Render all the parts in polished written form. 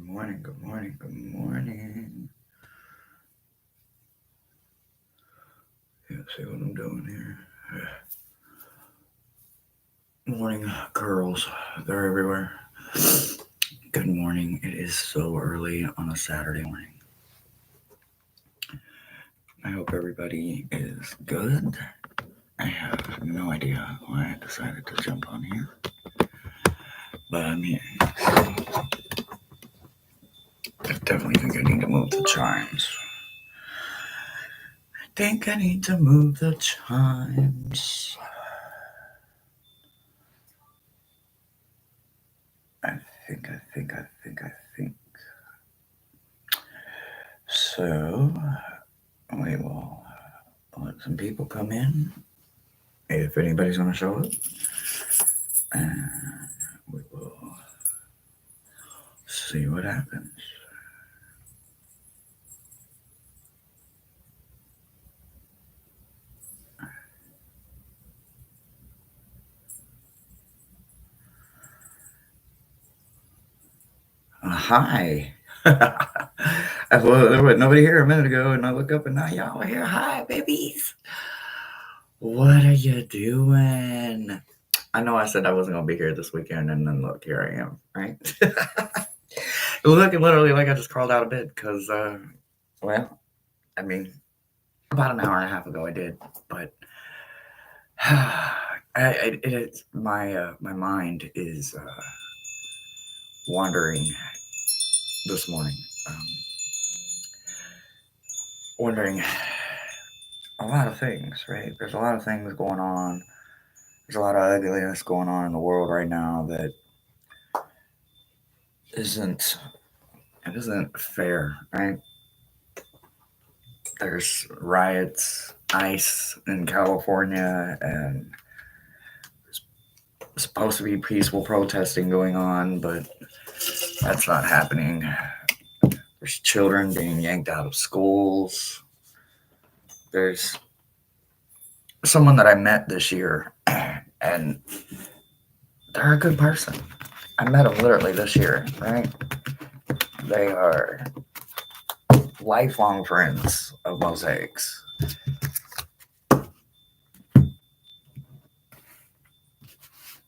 morning, good morning, good morning. Yeah, see what I'm doing here. Morning, girls. They're everywhere. Good morning. It is so early on a Saturday morning. I hope everybody is good. I have no idea why I decided to jump on here, but I'm here. I definitely think I need to move the chimes. I need to move the chimes. I think. So, we will let some people come in, if anybody's going to show up, and we will see what happens. Hi. Well, there was nobody here a minute ago, and I look up and now y'all are here. Hi, babies. What are you doing? I know I said I wasn't going to be here this weekend, and then look, here I am, right? Looking literally like I just crawled out of bed because, well, I mean, about an hour and a half ago I did, but it's my mind is wandering this morning, wondering a lot of things, right? There's a lot of things going on. There's a lot of ugliness going on in the world right now that isn't fair, right? There's riots, ICE in California, and there's supposed to be peaceful protesting going on, but that's not happening. There's children being yanked out of schools. There's someone that I met this year, and they're a good person. I met them literally this year, right? They are lifelong friends of Mosaics.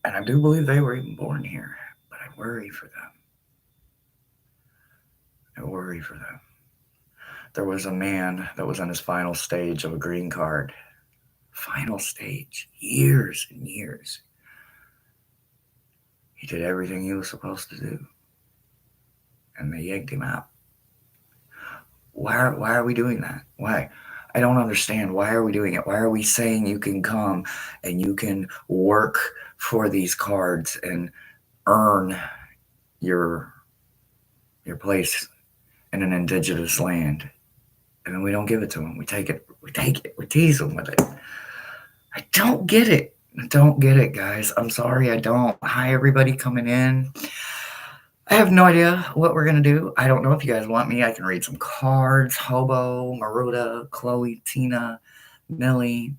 And I do believe they were even born here, but I worry for them. There was a man that was on his final stage of a green card. Final stage. Years and years. He did everything he was supposed to do. And they yanked him out. Why are we doing that? Why? I don't understand. Why are we doing it? Why are we saying you can come and you can work for these cards and earn your place in an indigenous land, and then we don't give it to them? We take it. We tease them with it. I don't get it. Guys. I'm sorry, I don't. Hi, everybody coming in. I have no idea what we're going to do. I don't know if you guys want me. I can read some cards. Hobo, Maruda, Chloe, Tina, Millie.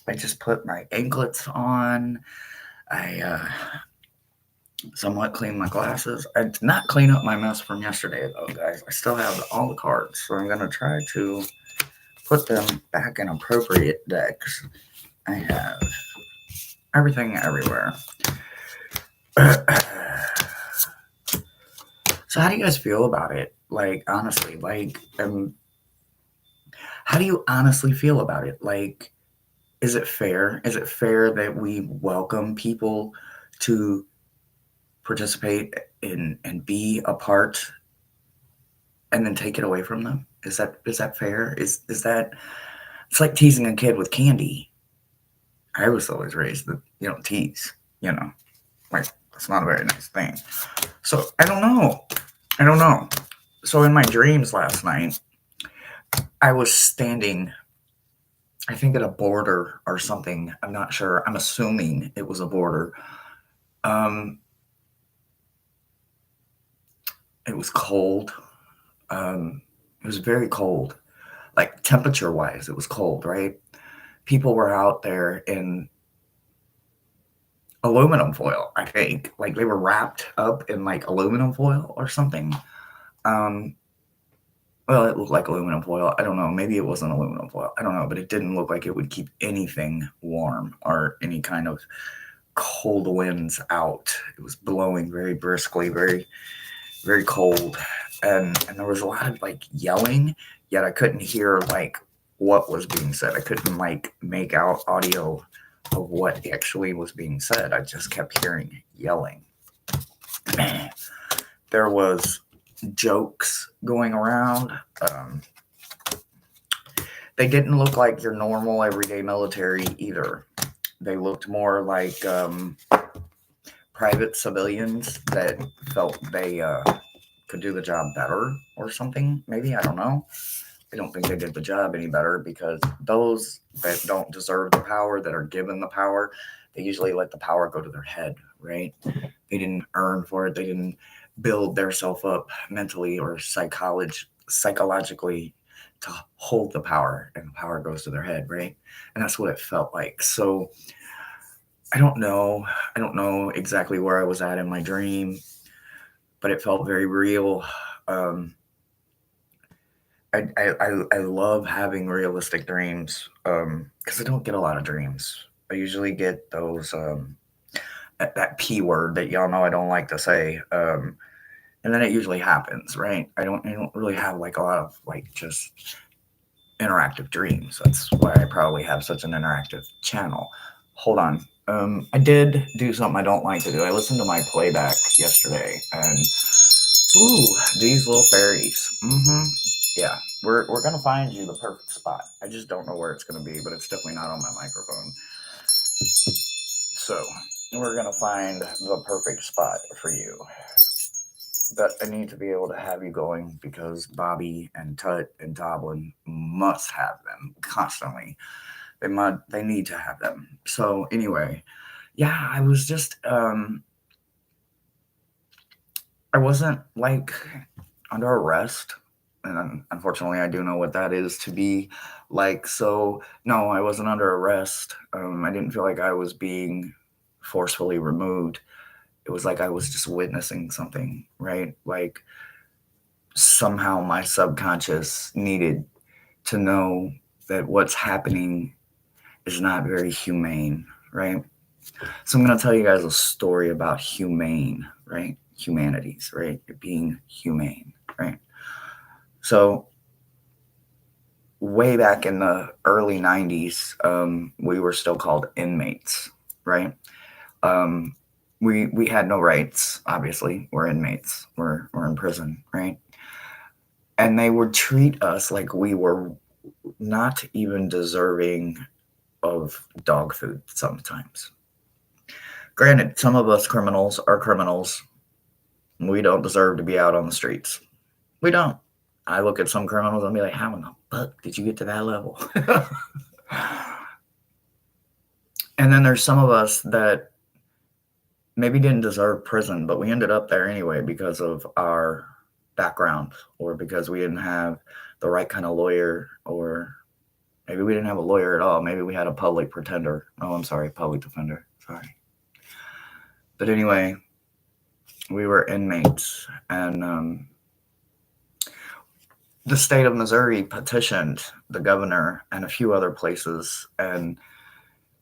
I just put my anklets on. I somewhat cleaned my glasses. I did not clean up my mess from yesterday, though, guys. I still have all the cards, so I'm going to try to put them back in appropriate decks. I have everything everywhere. So how do you guys feel about it? Like, honestly, how do you honestly feel about it? Like, is it fair? Is it fair that we welcome people to participate in and be a part and then take it away from them? Is that fair? Is that, it's like teasing a kid with candy. I was always raised that you don't tease, like, it's not a very nice thing. So I don't know. So in my dreams last night, I was standing, I think, at a border or something. I'm not sure. I'm assuming it was a border. It was cold. It was very cold. Like, temperature-wise, it was cold, right? People were out there in aluminum foil, I think. Like, they were wrapped up in, like, aluminum foil or something. Well, it looked like aluminum foil. I don't know. Maybe it wasn't aluminum foil. I don't know, but it didn't look like it would keep anything warm or any kind of cold winds out. It was blowing very briskly, very, very cold. And there was a lot of like yelling, yet I couldn't hear like what was being said. I couldn't like make out audio of what actually was being said. I just kept hearing yelling. There was jokes going around. They didn't look like your normal everyday military either. They looked more like private civilians that felt they could do the job better or something. Maybe, I don't know. I don't think they did the job any better, because those that don't deserve the power, that are given the power, they usually let the power go to their head, right? They didn't earn for it. They didn't build themselves up mentally or psychologically to hold the power, and the power goes to their head, right? And that's what it felt like. So I don't know. I don't know exactly where I was at in my dream, but it felt very real. Um, I love having realistic dreams, because I don't get a lot of dreams. I usually get those that P word that y'all know I don't like to say, and then it usually happens, right? I don't really have like a lot of like just interactive dreams. That's why I probably have such an interactive channel. Hold on. I did do something I don't like to do. I listened to my playback yesterday, and ooh, these little fairies. Yeah, we're gonna find you the perfect spot. I just don't know where it's gonna be, but it's definitely not on my microphone. So we're gonna find the perfect spot for you. But I need to be able to have you going, because Bobby and Tut and Doblin must have them constantly. They need to have them. So anyway, yeah, I was just I wasn't like under arrest, and unfortunately I do know what that is to be like. So no, I wasn't under arrest. I didn't feel like I was being forcefully removed. It was like I was just witnessing something, right? Like somehow my subconscious needed to know that what's happening is not very humane, right? So I'm going to tell you guys a story about humane, right? Humanities, right? Being humane, right? So way back in the early 90s, we were still called inmates, right? Um, we had no rights, obviously. We're inmates. We're in prison, right? And they would treat us like we were not even deserving of dog food sometimes. Granted, some of us criminals are criminals. We don't deserve to be out on the streets. We don't. I look at some criminals and be like, how in the fuck did you get to that level? And then there's some of us that maybe didn't deserve prison, but we ended up there anyway because of our background, or because we didn't have the right kind of lawyer, or maybe we didn't have a lawyer at all. Maybe we had a public pretender. Oh, I'm sorry, public defender. Sorry. But anyway, we were inmates, and the state of Missouri petitioned the governor and a few other places. And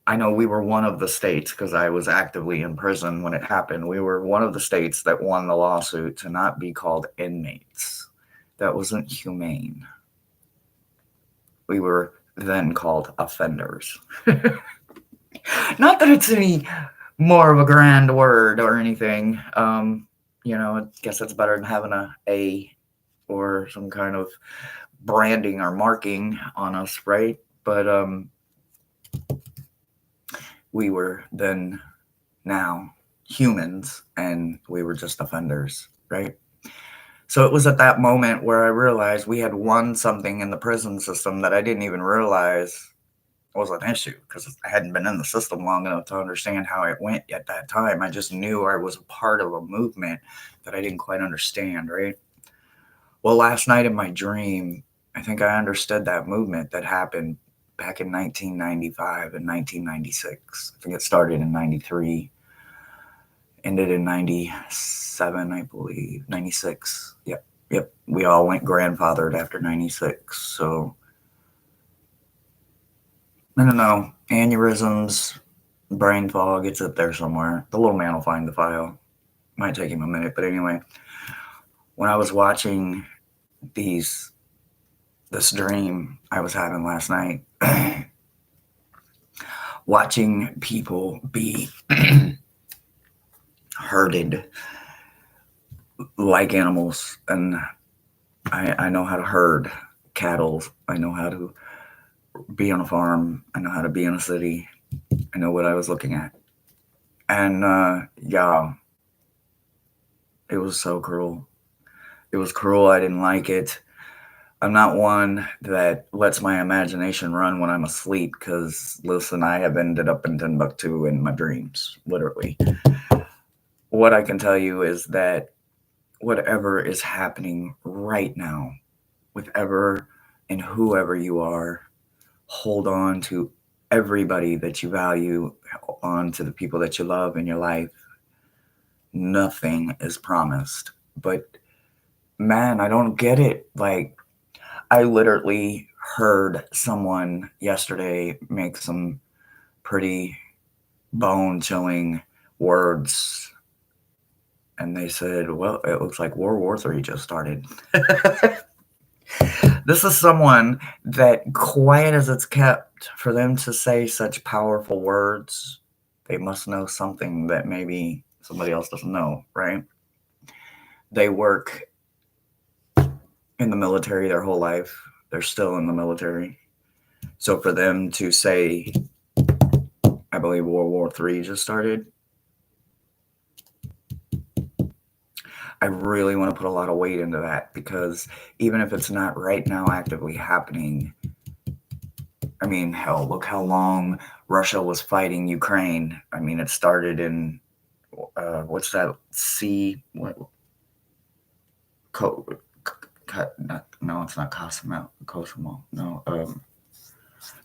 I know we were one of the states, because I was actively in prison when it happened. We were one of the states that won the lawsuit to not be called inmates. That wasn't humane. We were then called offenders. Not that it's any more of a grand word or anything. I guess it's better than having A or some kind of branding or marking on us, right? But we were then now humans, and we were just offenders, right? So it was at that moment where I realized we had won something in the prison system that I didn't even realize was an issue, because I hadn't been in the system long enough to understand how it went at that time. I just knew I was a part of a movement that I didn't quite understand, right? Well, last night in my dream, I think I understood that movement that happened back in 1995 and 1996. I think it started in 93, ended in 97, I believe. 96. Yep. Yep, we all went grandfathered after 96. So, I don't know. Aneurysms, brain fog, it's up there somewhere. The little man will find the file. Might take him a minute, but anyway, when I was watching this dream I was having last night, watching people be herded like animals, and I know how to herd cattle. I know how to be on a farm. I know how to be in a city. I know what I was looking at. And yeah, it was so cruel. It was cruel. I didn't like it. I'm not one that lets my imagination run when I'm asleep because, listen, I have ended up in Timbuktu in my dreams, literally. What I can tell you is that whatever is happening right now, with ever and whoever you are, hold on to everybody that you value, hold on to the people that you love in your life. Nothing is promised. But man, I don't get it. Like, I literally heard someone yesterday make some pretty bone chilling words. And they said, well, it looks like World War III just started. This is someone that, quiet as it's kept, for them to say such powerful words, they must know something that maybe somebody else doesn't know, right? They work in the military their whole life. They're still in the military. So for them to say, I believe World War III just started, I really want to put a lot of weight into that, because even if it's not right now actively happening, I mean, hell, look how long Russia was fighting Ukraine. I mean, it started in what's that? No, it's not Kosovo. Kosovo. No,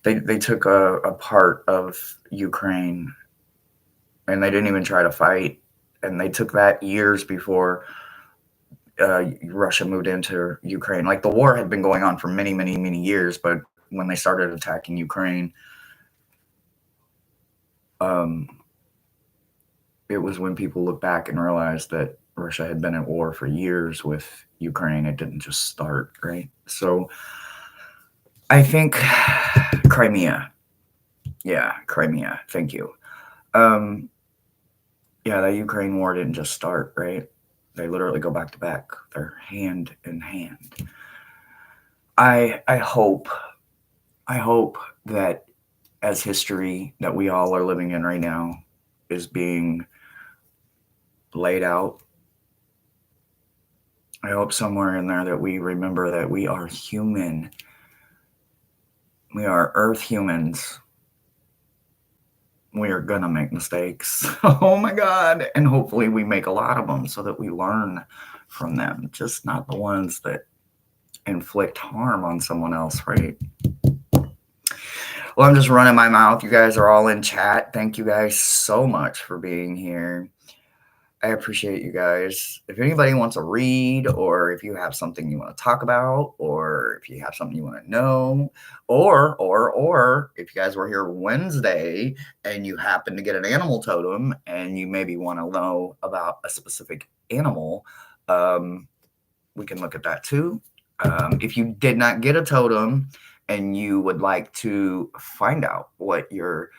they took a part of Ukraine, and they didn't even try to fight, and they took that years before Russia moved into Ukraine. Like, the war had been going on for many, many, many years, but when they started attacking Ukraine, it was when people look back and realized that Russia had been at war for years with Ukraine. It didn't just start, right? So I think Crimea. Yeah, Crimea. Thank you. Yeah, the Ukraine war didn't just start, right? They literally go back to back. They're hand in hand. I hope that as history that we all are living in right now is being laid out, I hope somewhere in there that we remember that we are human. We are earth humans. We are gonna make mistakes. Oh my God. And hopefully we make a lot of them so that we learn from them, just not the ones that inflict harm on someone else, right? Well, I'm just running my mouth. You guys are all in chat. Thank you guys so much for being here. I appreciate you guys. If anybody wants to read, or if you have something you want to talk about, or if you have something you want to know, or if you guys were here Wednesday and you happen to get an animal totem and you maybe want to know about a specific animal, we can look at that too. If you did not get a totem and you would like to find out what your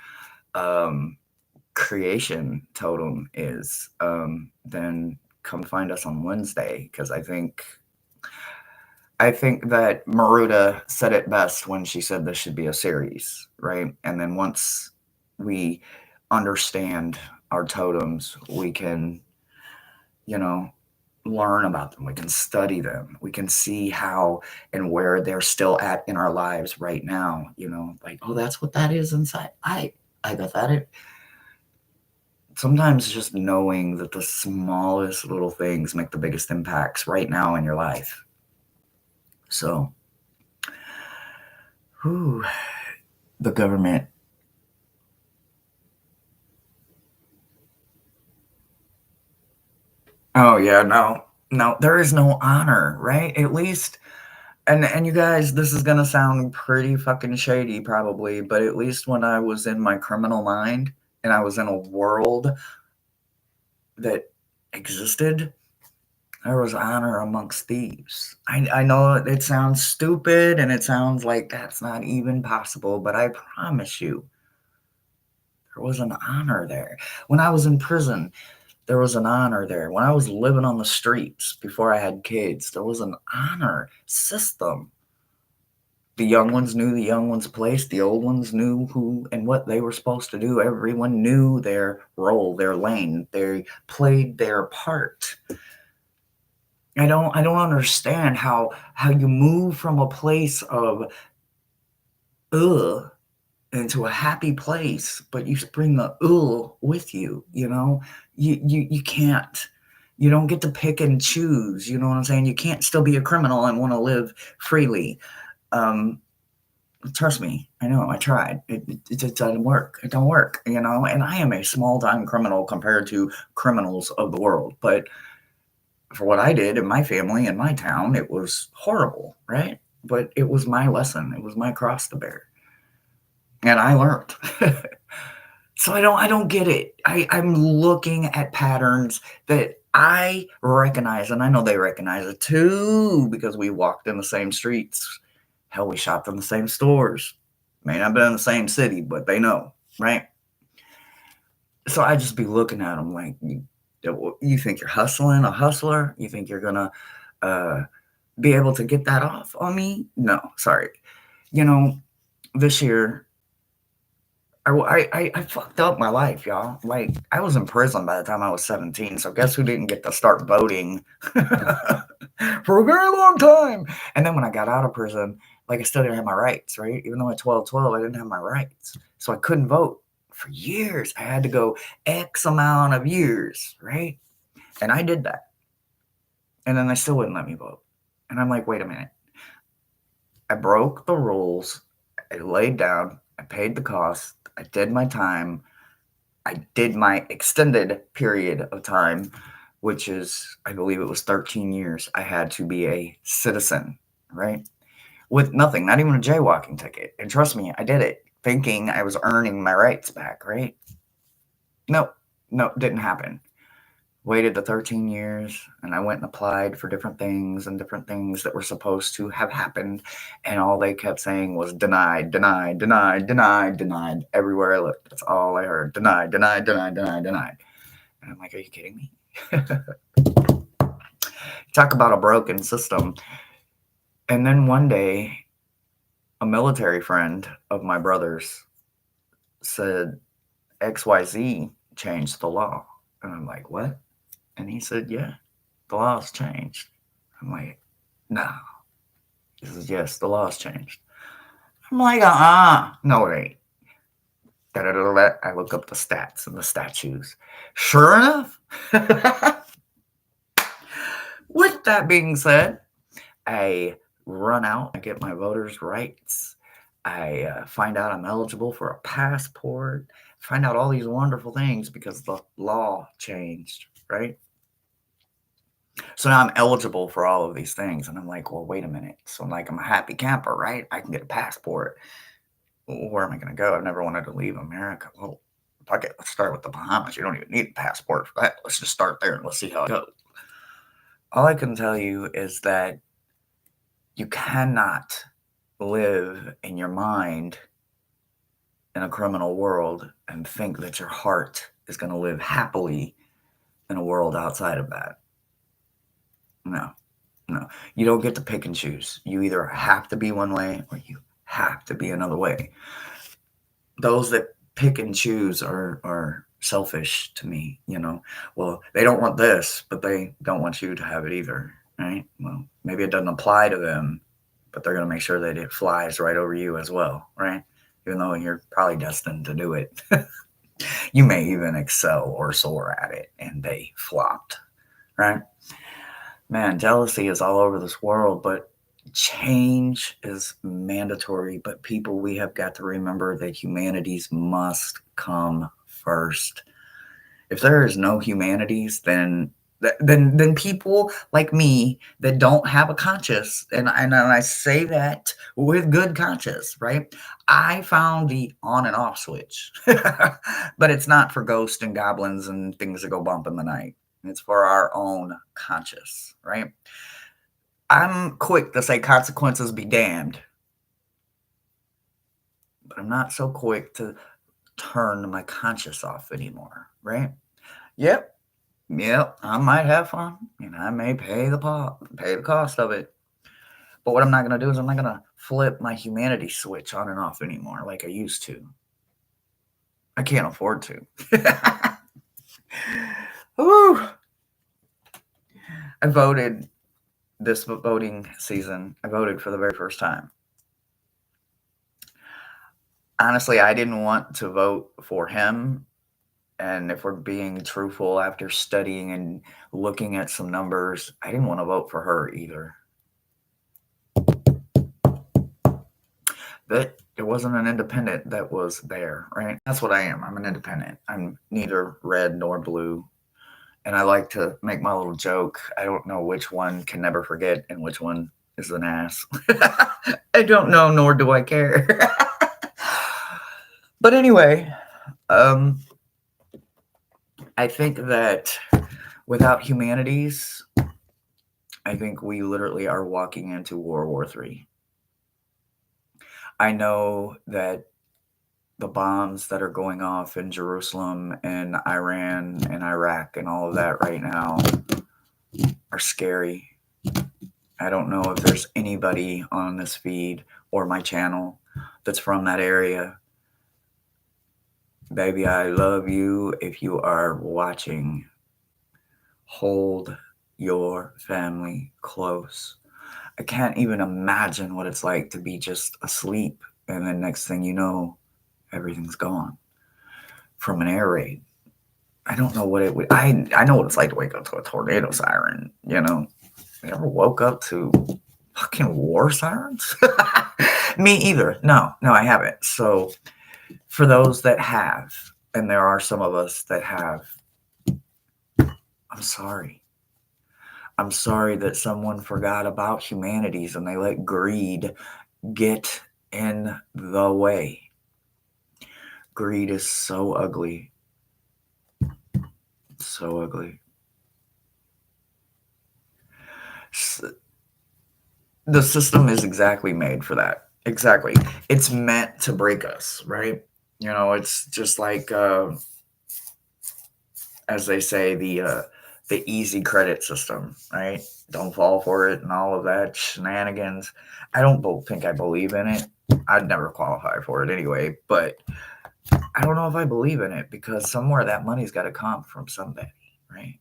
creation totem is, then come find us on Wednesday, because I think that Maruda said it best when she said this should be a series, right? And then once we understand our totems, we can, learn about them. We can study them. We can see how and where they're still at in our lives right now. Like, oh, that's what that is inside. I got that. Sometimes just knowing that the smallest little things make the biggest impacts right now in your life. So, the government. Oh yeah, no, No, there is no honor, right? At least, and you guys, this is gonna sound pretty fucking shady probably, but at least when I was in my criminal mind and I was in a world that existed, there was honor amongst thieves. I know it sounds stupid and it sounds like that's not even possible, but I promise you, there was an honor there. When I was in prison, there was an honor there. When I was living on the streets before I had kids, there was an honor system. The young ones knew the young ones' place. The old ones knew who and what they were supposed to do. Everyone knew their role, their lane. They played their part. I don't understand how you move from a place of ugh into a happy place, but you bring the with you, you know? You can't. You don't get to pick and choose, you know what I'm saying? You can't still be a criminal and want to live freely. Um, Trust me, I know, I tried. It just doesn't work. It don't work, you know? And I am a small-time criminal compared to criminals of the world, but for what I did in my family, in my town, it was horrible, right? But it was my lesson. It was my cross to bear. And I learned. So I don't get it. I'm looking at patterns that I recognize, and I know they recognize it too, because we walked in the same streets. Hell, we shopped in the same stores. May not have been in the same city, but they know, right? So I just be looking at them like, you think you're hustling, a hustler? You think you're gonna be able to get that off on me? No, sorry. You know, this year I fucked up my life, y'all. Like, I was in prison by the time I was 17, so guess who didn't get to start voting for a very long time? And then when I got out of prison, like, I still didn't have my rights, right? Even though at 12, I didn't have my rights. So I couldn't vote for years. I had to go X amount of years, right? And I did that. And then they still wouldn't let me vote. And I'm like, wait a minute. I broke the rules. I laid down. I paid the cost. I did my time. I did my extended period of time, which is, I believe it was 13 years. I had to be a citizen, right? With nothing, not even a jaywalking ticket. And trust me, I did it thinking I was earning my rights back, right? No, didn't happen. Waited the 13 years and I went and applied for different things that were supposed to have happened. And all they kept saying was denied, denied, denied, denied, denied. Everywhere I looked, that's all I heard. Denied, denied, denied, denied, denied. And I'm like, are you kidding me? Talk about a broken system. And then one day, a military friend of my brother's said XYZ changed the law. And I'm like, what? And he said, yeah, the law's changed. I'm like, no. He says, yes, the law's changed. I'm like, no, it ain't. I look up the stats and the statutes. Sure enough, with that being said, I run out, I get my voters' rights. I find out I'm eligible for a passport, find out all these wonderful things because the law changed, right? So now I'm eligible for all of these things. And I'm like, well, wait a minute. So I'm like, I'm a happy camper, right? I can get a passport. Where am I going to go? I've never wanted to leave America. Well, let's start with the Bahamas. You don't even need a passport for that. Let's just start there and let's see how it goes. All I can tell you is that you cannot live in your mind in a criminal world and think that your heart is going to live happily in a world outside of that. No. You don't get to pick and choose. You either have to be one way or you have to be another way. Those that pick and choose are selfish to me, you know. Well, they don't want this, but they don't want you to have it either, right? Well, maybe it doesn't apply to them, but they're going to make sure that it flies right over you as well, right? Even though you're probably destined to do it. You may even excel or soar at it, and they flopped, right? Man, jealousy is all over this world, but change is mandatory. But people, we have got to remember that humanities must come first. If there is no humanities, then than people like me that don't have a conscience, and I say that with good conscience, right? I found the on and off switch, but it's not for ghosts and goblins and things that go bump in the night. It's for our own conscience, right? I'm quick to say consequences be damned, but I'm not so quick to turn my conscience off anymore, right? Yep, yep, I might have fun, and I may pay the cost of it. But what I'm not gonna do is I'm not gonna flip my humanity switch on and off anymore like I used to. I can't afford to. Woo! I voted this voting season. I voted for the very first time. Honestly, I didn't want to vote for him. And if we're being truthful, after studying and looking at some numbers, I didn't want to vote for her either. But it wasn't an independent that was there, right? That's what I am. I'm an independent. I'm neither red nor blue. And I like to make my little joke. I don't know which one can never forget and which one is an ass. I don't know, nor do I care. But anyway, I think that without humanities, I think we literally are walking into World War III. I know that the bombs that are going off in Jerusalem and Iran and Iraq and all of that right now are scary. I don't know if there's anybody on this feed or my channel that's from that area. Baby, I love you. If you are watching, hold your family close. I can't even imagine what it's like to be just asleep and then next thing you know, everything's gone from an air raid. I don't know what it would. I know what it's like to wake up to a tornado siren. You know, you ever woke up to fucking war sirens? Me either. No, I haven't. So for those that have, and there are some of us that have, I'm sorry. I'm sorry that someone forgot about humanities and they let greed get in the way. Greed is so ugly. So ugly. The system is exactly made for that. Exactly. It's meant to break us, right? You know, it's just like, as they say, the easy credit system, right? Don't fall for it and all of that shenanigans. I don't think I believe in it. I'd never qualify for it anyway, but I don't know if I believe in it because somewhere that money's got to come from somebody, right?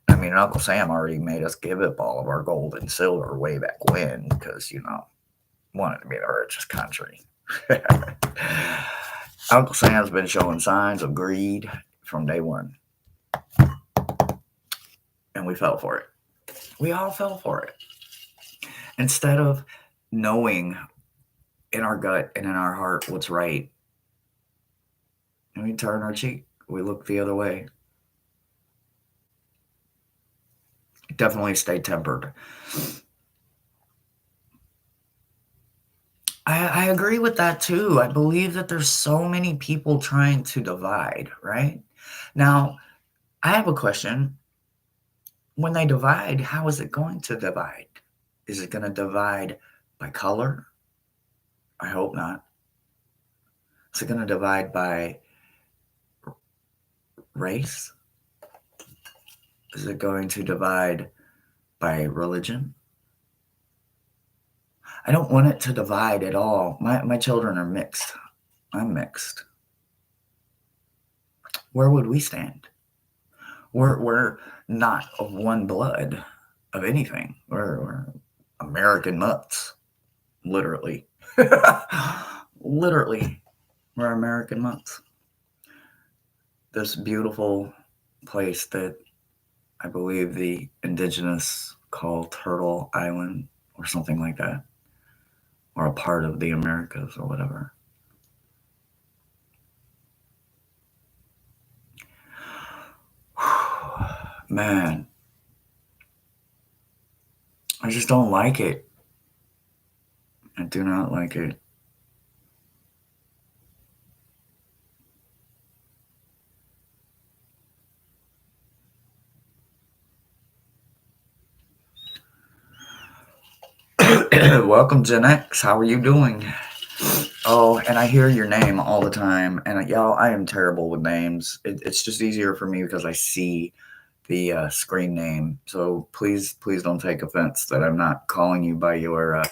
I mean, Uncle Sam already made us give up all of our gold and silver way back when because, you know, wanted to be the richest country. Uncle Sam's been showing signs of greed from day one. And we fell for it. We all fell for it. Instead of knowing in our gut and in our heart what's right, and we turn our cheek. We look the other way. Definitely stay tempered. I agree with that too. I believe that there's so many people trying to divide, right? Now, I have a question. When they divide, how is it going to divide? Is it going to divide by color? I hope not. Is it going to divide by race? Is it going to divide by religion? I don't want it to divide at all. My children are mixed. I'm mixed. Where would we stand? We're not of one blood of anything. We're American mutts, literally. Literally, we're American mutts. This beautiful place that I believe the indigenous call Turtle Island or something like that, or a part of the Americas or whatever. Man, I just don't like it. I do not like it. Welcome, Gen X. How are you doing? Oh, and I hear your name all the time. And y'all, I am terrible with names. It's just easier for me because I see the screen name. So please don't take offense that I'm not calling you by your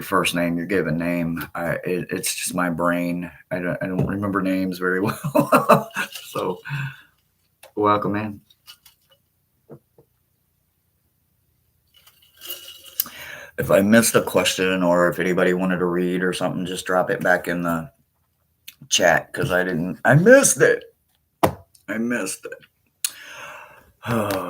first name, your given name. It's just my brain. I don't remember names very well. So welcome in. If I missed a question or if anybody wanted to read or something, just drop it back in the chat because I didn't. I missed it. I missed it. Oh.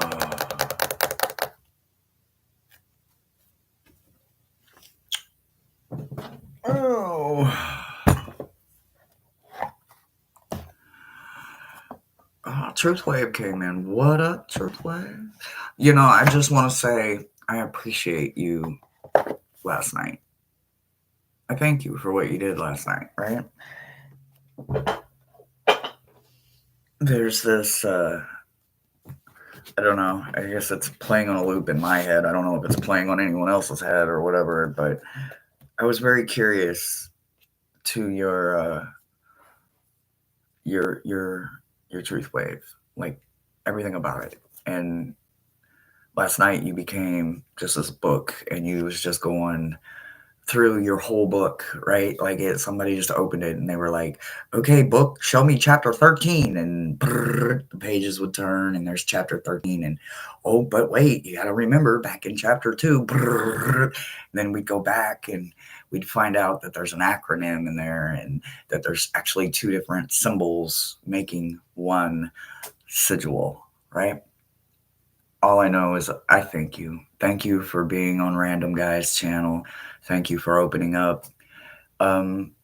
Truth Wave came in. What up, Truth Wave? You know, I just want to say I appreciate you last night. I thank you for what you did last night, right? There's this, I don't know, I guess it's playing on a loop in my head. I don't know if it's playing on anyone else's head or whatever, but I was very curious to your Truth Wave, like everything about it. And last night you became just this book and you was just going through your whole book, right? Like somebody just opened it and they were like, okay, book, show me chapter 13. And brrr, the pages would turn and there's chapter 13. And oh, but wait, you got to remember back in chapter 2. Brrr, and then we'd go back and we'd find out that there's an acronym in there and that there's actually two different symbols making one sigil, right? All I know is I thank you. Thank you for being on Random Guys channel. Thank you for opening up. Um,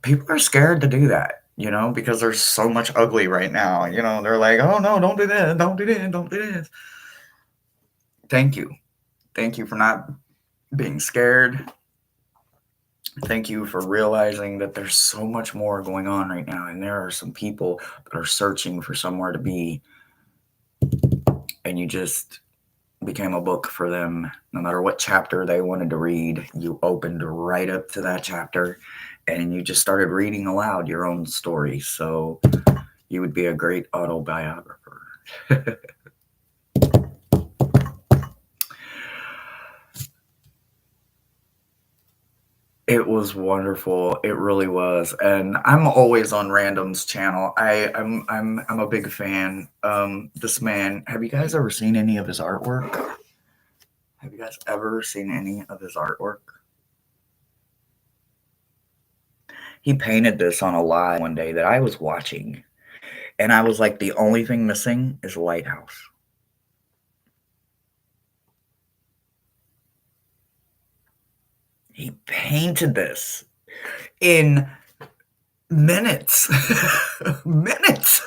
People are scared to do that, you know, because there's so much ugly right now. You know, they're like, oh no, don't do that, don't do that, don't do this. Thank you. Thank you for not being scared. Thank you for realizing that there's so much more going on right now. And there are some people that are searching for somewhere to be. And you just became a book for them. No matter what chapter they wanted to read, you opened right up to that chapter and you just started reading aloud your own story. So you would be a great autobiographer. It was wonderful. It really was. And I'm always on Random's channel. I'm a big fan. This man, have you guys ever seen any of his artwork? Have you guys ever seen any of his artwork? He painted this on a live one day that I was watching. And I was like, the only thing missing is a lighthouse. He painted this in minutes. Minutes.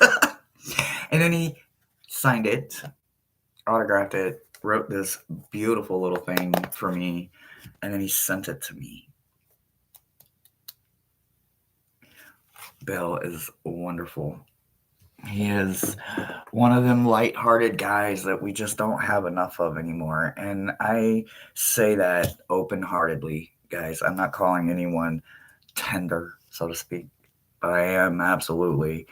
And then he signed it, autographed it, wrote this beautiful little thing for me, and then he sent it to me. Bill is wonderful. He is one of them light-hearted guys that we just don't have enough of anymore. And I say that open-heartedly, guys. I'm not calling anyone tender, so to speak, but I am absolutely,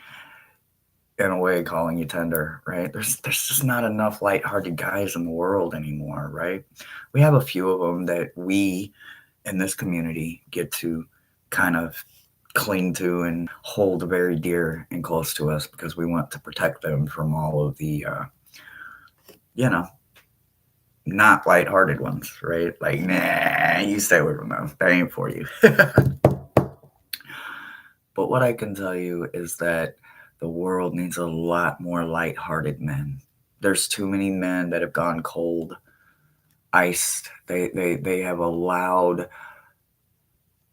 in a way, calling you tender, right? There's just not enough light-hearted guys in the world anymore, right? We have a few of them that we in this community get to kind of cling to and hold very dear and close to us because we want to protect them from all of the, not lighthearted ones, right? Like, nah, you stay away from them. That ain't for you. But what I can tell you is that the world needs a lot more lighthearted men. There's too many men that have gone cold, iced. They have allowed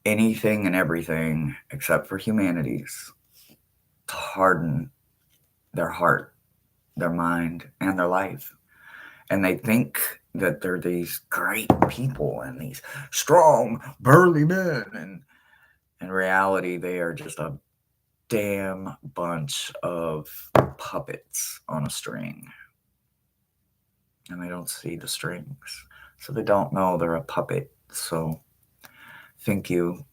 anything and everything except for humanities to harden their heart their mind, and their life. And they think that they're these great people and these strong, burly men. And in reality, they are just a damn bunch of puppets on a string. And they don't see the strings. So they don't know they're a puppet. So thank you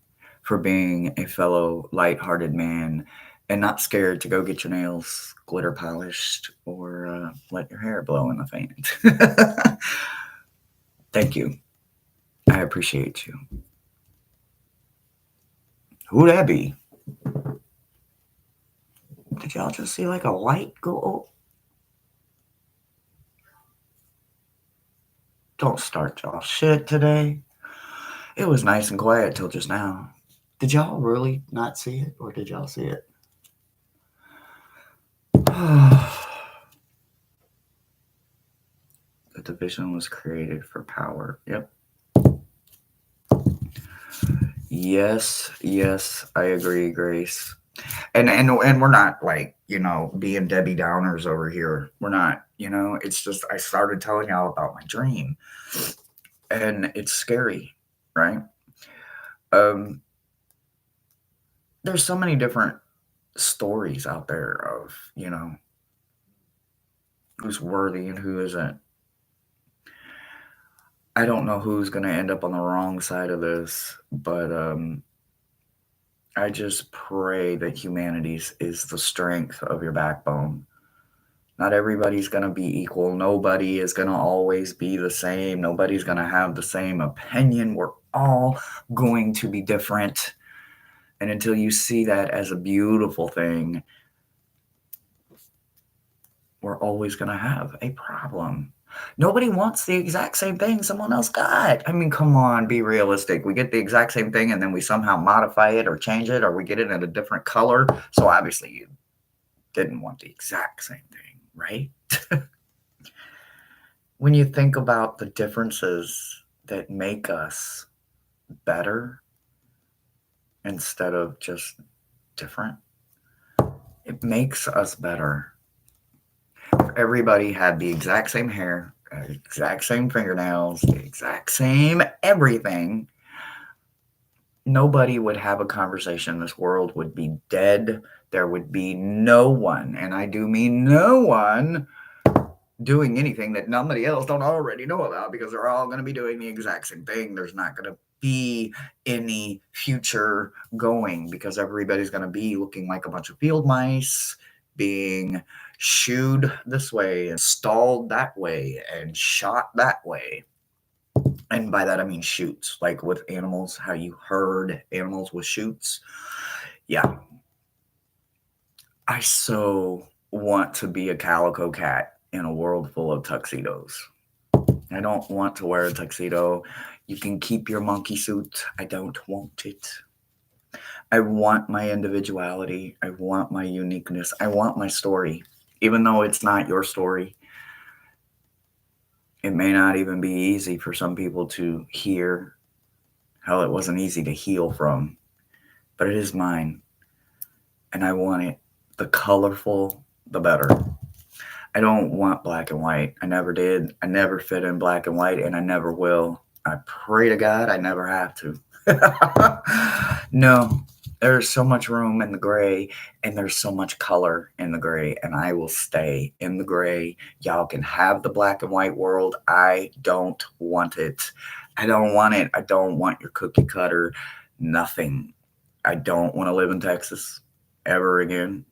for being a fellow light-hearted man and not scared to go get your nails glitter polished or let your hair blow in the fan. Thank you. I appreciate you. Who'd that be? Did y'all just see like a light go? Oh. Don't start y'all shit today. It was nice and quiet till just now. Did y'all really not see it, or did y'all see it? The division was created for power. Yep. Yes, I agree, Grace. And we're not like, being Debbie Downers over here. We're not, it's just I started telling y'all about my dream. And it's scary, right? Um there's so many different stories out there of, who's worthy and who isn't. I don't know who's going to end up on the wrong side of this, but I just pray that humanity's is the strength of your backbone. Not everybody's going to be equal. Nobody is going to always be the same. Nobody's going to have the same opinion. We're all going to be different. And until you see that as a beautiful thing, we're always going to have a problem. Nobody wants the exact same thing someone else got. I mean, come on, be realistic. We get the exact same thing and then we somehow modify it or change it or we get it in a different color. So obviously you didn't want the exact same thing, right? When you think about the differences that make us better instead of just different, it makes us better. If everybody had the exact same hair, exact same fingernails, the exact same everything, nobody would have a conversation. This world would be dead. There would be no one, and I do mean no one, doing anything that nobody else don't already know about because they're all going to be doing the exact same thing. There's not going to be any future going because everybody's going to be looking like a bunch of field mice being shooed this way and stalled that way and shot that way. And by that I mean shoots, like with animals, how you herd animals with shoots. Yeah. I so want to be a calico cat in a world full of tuxedos. I don't want to wear a tuxedo. You can keep your monkey suit. I don't want it. I want my individuality. I want my uniqueness. I want my story. Even though it's not your story, it may not even be easy for some people to hear. Hell, it wasn't easy to heal from, but it is mine. And I want it. The colorful, the better. I don't want black and white. I never did. I never fit in black and white, and I never will. I pray to God I never have to. No, there's so much room in the gray, and there's so much color in the gray, and I will stay in the gray. Y'all can have the black and white world. I don't want it. I don't want it. I don't want your cookie cutter. Nothing. I don't want to live in Texas ever again.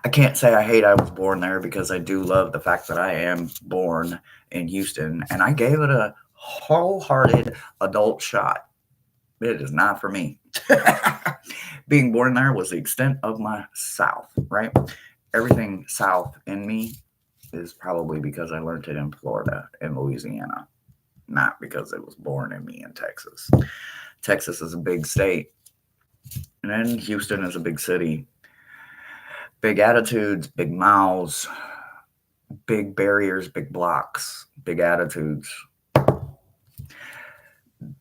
I can't say I hate I was born there because I do love the fact that I am born in Houston and I gave it a wholehearted adult shot. It is not for me. Being born there was the extent of my South, right? Everything South in me is probably because I learned it in Florida and Louisiana, not because it was born in me in Texas. Texas is a big state, and then Houston is a big city. Big attitudes, big mouths, big barriers, big blocks, big attitudes,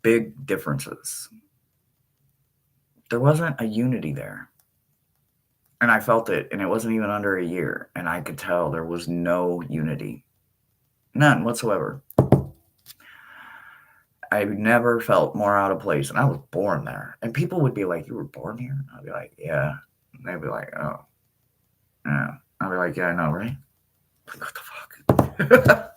big differences. There wasn't a unity there. And I felt it, and it wasn't even under a year, and I could tell there was no unity. None whatsoever. I never felt more out of place, and I was born there. And people would be like, "You were born here?" I'd be like, "Yeah." And they'd be like, "Oh, yeah." I'd be like, "Yeah, I know, right?" Like, what the fuck?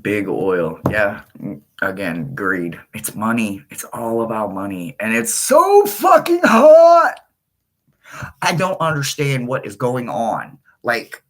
Big oil. Yeah. Again, greed. It's money. It's all about money. And it's so fucking hot. I don't understand what is going on. Like,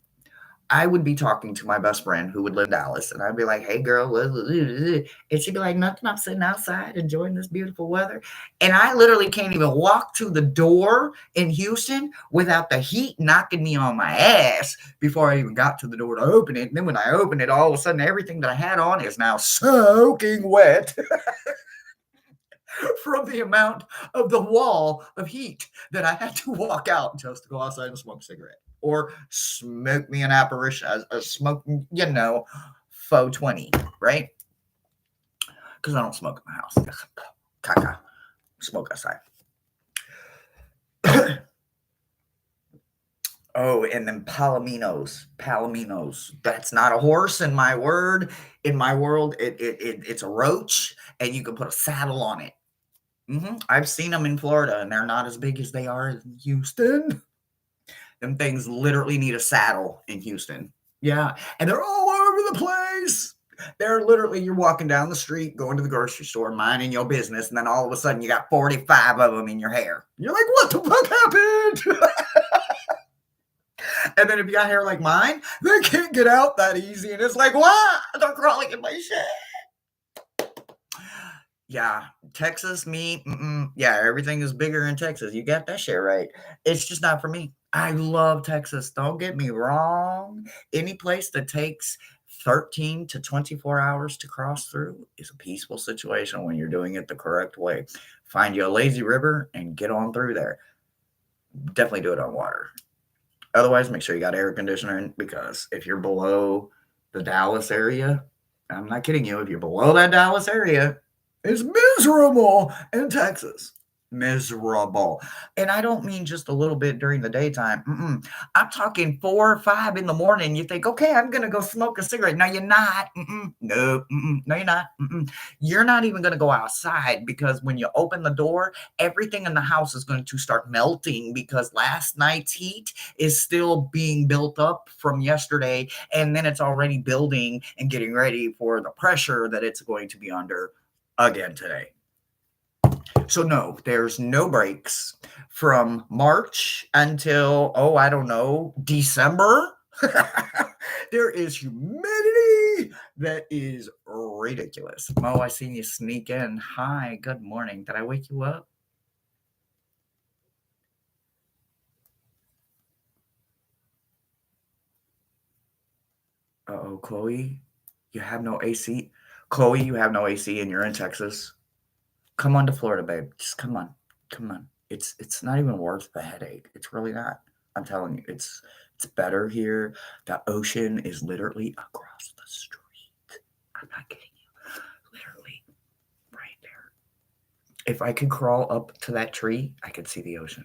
I would be talking to my best friend who would live in Dallas, and I'd be like, "Hey, girl," and she'd be like, "Nothing. I'm sitting outside enjoying this beautiful weather." And I literally can't even walk to the door in Houston without the heat knocking me on my ass before I even got to the door to open it. And then when I open it, all of a sudden, everything that I had on is now soaking wet from the amount of the wall of heat that I had to walk out just to go outside and smoke a cigarette. Or smoke me an apparition, a smoke, 420, right? Because I don't smoke in my house. Caca. Smoke outside. Oh, and then palominos. Palominos. That's not a horse in my word. In my world, it's a roach, and you can put a saddle on it. I've seen them in Florida, and they're not as big as they are in Houston. Them things literally need a saddle in Houston. Yeah, and they're all over the place. They're literally, you're walking down the street, going to the grocery store, minding your business, and then all of a sudden you got 45 of them in your hair. You're like, what the fuck happened? And then if you got hair like mine, they can't get out that easy. And it's like, what? They're crawling in my shit. Yeah, Texas, me, yeah, everything is bigger in Texas. You got that shit right. It's just not for me. I love Texas. Don't get me wrong. Any place that takes 13 to 24 hours to cross through is a peaceful situation when you're doing it the correct way. Find you a lazy river and get on through there. Definitely do it on water. Otherwise, make sure you got air conditioner in, because if you're below the Dallas area, I'm not kidding you, if you're below that Dallas area, it's miserable in Texas. Miserable. And I don't mean just a little bit during the daytime. I'm talking 4 or 5 in the morning. You think, okay, I'm going to go smoke a cigarette. No, you're not. No, no, you're not. You're not even going to go outside, because when you open the door, everything in the house is going to start melting, because last night's heat is still being built up from yesterday. And then it's already building and getting ready for the pressure that it's going to be under again today. So no, there's no breaks from March until, I don't know, December. There is humidity that is ridiculous. Mo, I seen you sneak in. Hi, good morning. Did I wake you up? Uh-oh, Chloe, you have no AC. Chloe, you have no AC and you're in Texas. Come on to Florida, babe. Just come on. Come on. It's not even worth the headache. It's really not. I'm telling you, it's better here. The ocean is literally across the street. I'm not kidding you. Literally right there. If I could crawl up to that tree, I could see the ocean.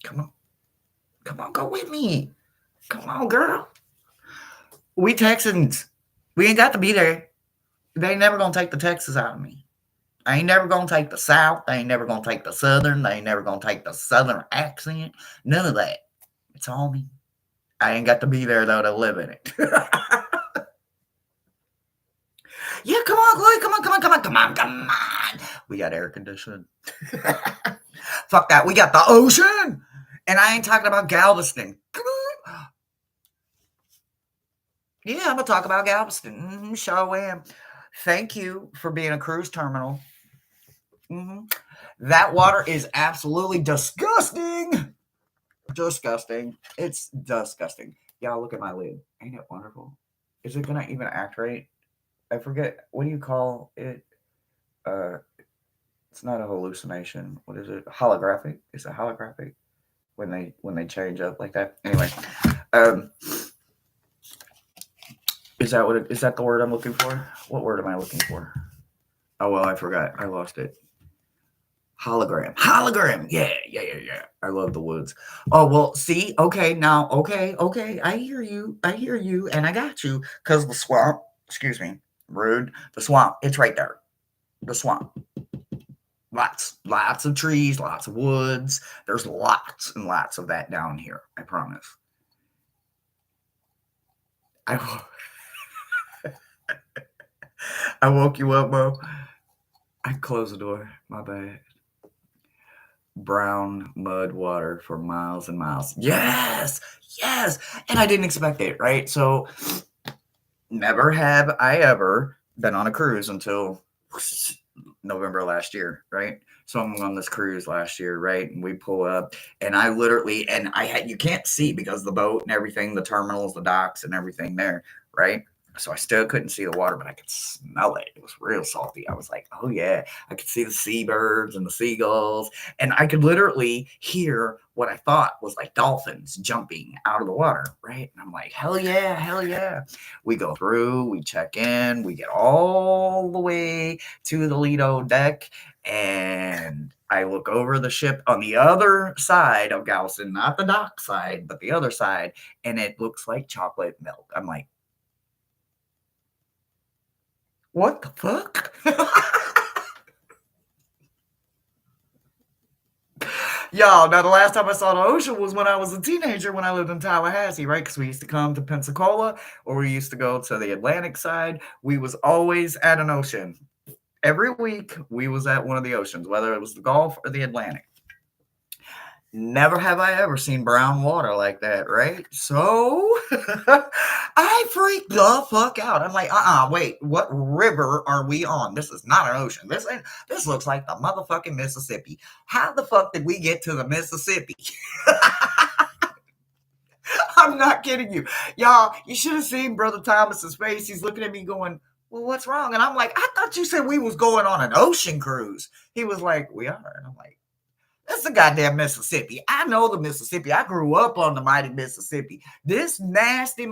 Come on. Come on, go with me. Come on, girl. We Texans. We ain't got to be there. They ain't never gonna take the Texas out of me. I ain't never gonna take the South. They ain't never gonna take the Southern. They ain't never gonna take the Southern accent. None of that. It's all me. I ain't got to be there though to live in it. Yeah, come on, Chloe. Come on. We got air conditioning. Fuck that. We got the ocean. And I ain't talking about Galveston. Yeah, I'm gonna talk about Galveston. Sure am. Thank you for being a cruise terminal. That water is absolutely disgusting. Disgusting. It's disgusting. Y'all, look at my lid. Ain't it wonderful? Is it gonna even act right? I forget. What do you call it? Uh, it's not a hallucination. What is it? Holographic? Is it holographic when they change up like that? Anyway, um, is that the word I'm looking for? What word am I looking for? Oh well, I forgot. I lost it. Hologram. Yeah. I love the woods. Oh, well, see, okay, now, okay. I hear you, and I got you. Because the swamp, excuse me, rude, the swamp, it's right there. The swamp. Lots of trees, lots of woods. There's lots and lots of that down here, I promise. I, I woke you up, Mo. I closed the door. My bad. Brown mud water for miles and miles. Yes. And I didn't expect it, right? So never have I ever been on a cruise until November last year, right? So I'm on this cruise last year, right? And we pull up, and I literally, and I had, you can't see because the boat and everything, the terminals, the docks, and everything there, right? So I still couldn't see the water, but I could smell it. It was real salty. I was like, oh yeah. I could see the seabirds and the seagulls, and I could literally hear what I thought was like dolphins jumping out of the water, right? And I'm like, hell yeah. We go through, we check in, we get all the way to the Lido deck, and I look over the ship on the other side of Galveston, not the dock side, but the other side, and it looks like chocolate milk. I'm like, what the fuck? Y'all, now the last time I saw the ocean was when I was a teenager when I lived in Tallahassee, right? Because we used to come to Pensacola or we used to go to the Atlantic side. We was always at an ocean. Every week we was at one of the oceans, whether it was the Gulf or the Atlantic. Never have I ever seen brown water like that, right? So I freaked the fuck out. I'm like, wait, what river are we on? This is not an ocean. This looks like the motherfucking Mississippi. How the fuck did we get to the Mississippi? I'm not kidding you. Y'all, you should have seen Brother Thomas's face. He's looking at me going, well, what's wrong? And I'm like, I thought you said we was going on an ocean cruise. He was like, we are. And I'm like, that's the goddamn Mississippi. I know the Mississippi. I grew up on the mighty Mississippi. This nasty,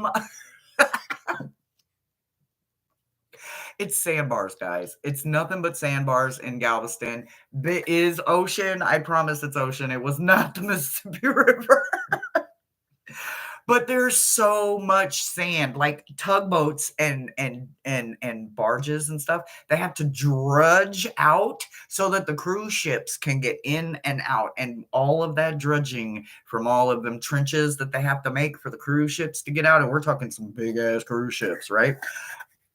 it's sandbars, guys. It's nothing but sandbars in Galveston. It is ocean. I promise it's ocean. It was not the Mississippi River. But there's so much sand, like tugboats and barges and stuff. They have to drudge out so that the cruise ships can get in and out, and all of that drudging from all of them trenches that they have to make for the cruise ships to get out. And we're talking some big ass cruise ships, right?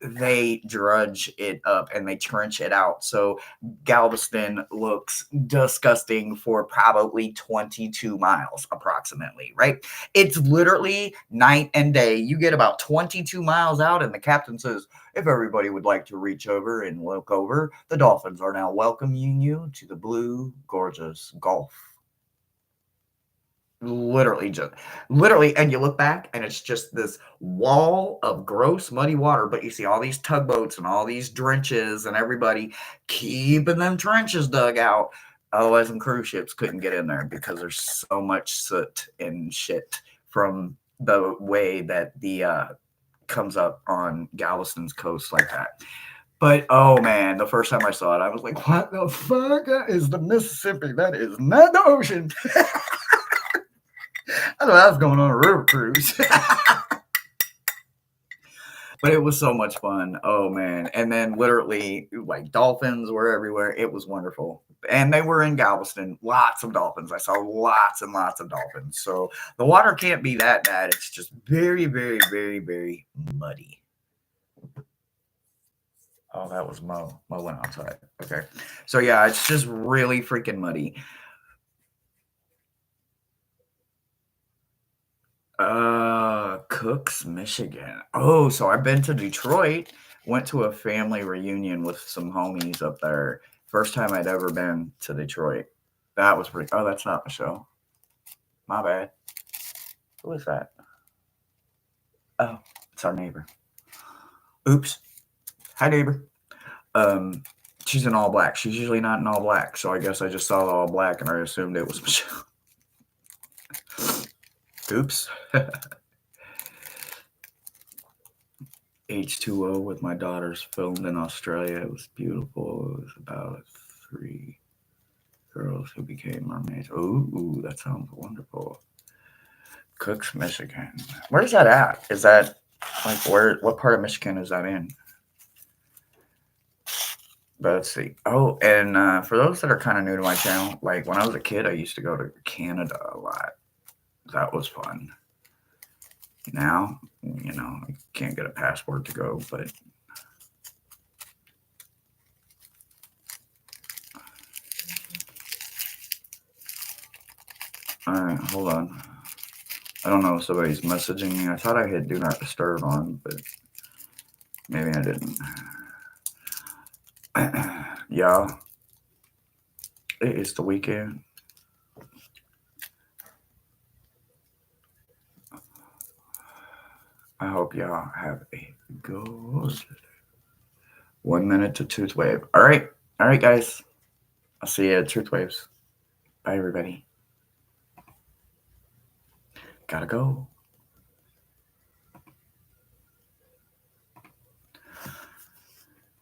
They drudge it up and they trench it out. So Galveston looks disgusting for probably 22 miles approximately, right? It's literally night and day. You get about 22 miles out, and the captain says, if everybody would like to reach over and look over, the dolphins are now welcoming you to the blue, gorgeous Gulf. Literally, and you look back and it's just this wall of gross muddy water, but you see all these tugboats and all these drenches and everybody keeping them trenches dug out. Otherwise them cruise ships couldn't get in there because there's so much soot and shit from the way that the comes up on Galveston's coast like that. But oh man, the first time I saw it, I was like, what the fuck is the Mississippi? That is not the ocean. I thought I was going on a river cruise. But it was so much fun. Oh man. And then literally like dolphins were everywhere. It was wonderful. And they were in Galveston. Lots of dolphins. I saw lots and lots of dolphins. So the water can't be that bad. It's just very muddy. Oh, that was Mo. Mo went outside. Okay. So yeah, it's just really freaking muddy. Cooks, Michigan. Oh, so I've been to Detroit. Went to a family reunion with some homies up there. First time I'd ever been to Detroit. That was pretty. Oh, that's not the show. My bad. Who is that? Oh, it's our neighbor. Oops. Hi, neighbor. Um, she's in all black. She's usually not in all black, so I guess I just saw the all black and I assumed it was Michelle. Oops. H2O with my daughters filmed in Australia. It was beautiful. It was about 3 girls who became mermaids. Ooh, that sounds wonderful. Cooks, Michigan. Where's that at? Is that like what part of Michigan is that in? But let's see. Oh, and for those that are kind of new to my channel, like when I was a kid, I used to go to Canada a lot. That was fun. Now, I can't get a passport to go, but all right, hold on. I don't know if somebody's messaging me. I thought I had Do Not Disturb on, but maybe I didn't. Yeah, it is the weekend. I hope y'all have a good 1 minute to Tooth Wave. All right, guys. I'll see you at Truth Waves. Bye, everybody. Gotta go.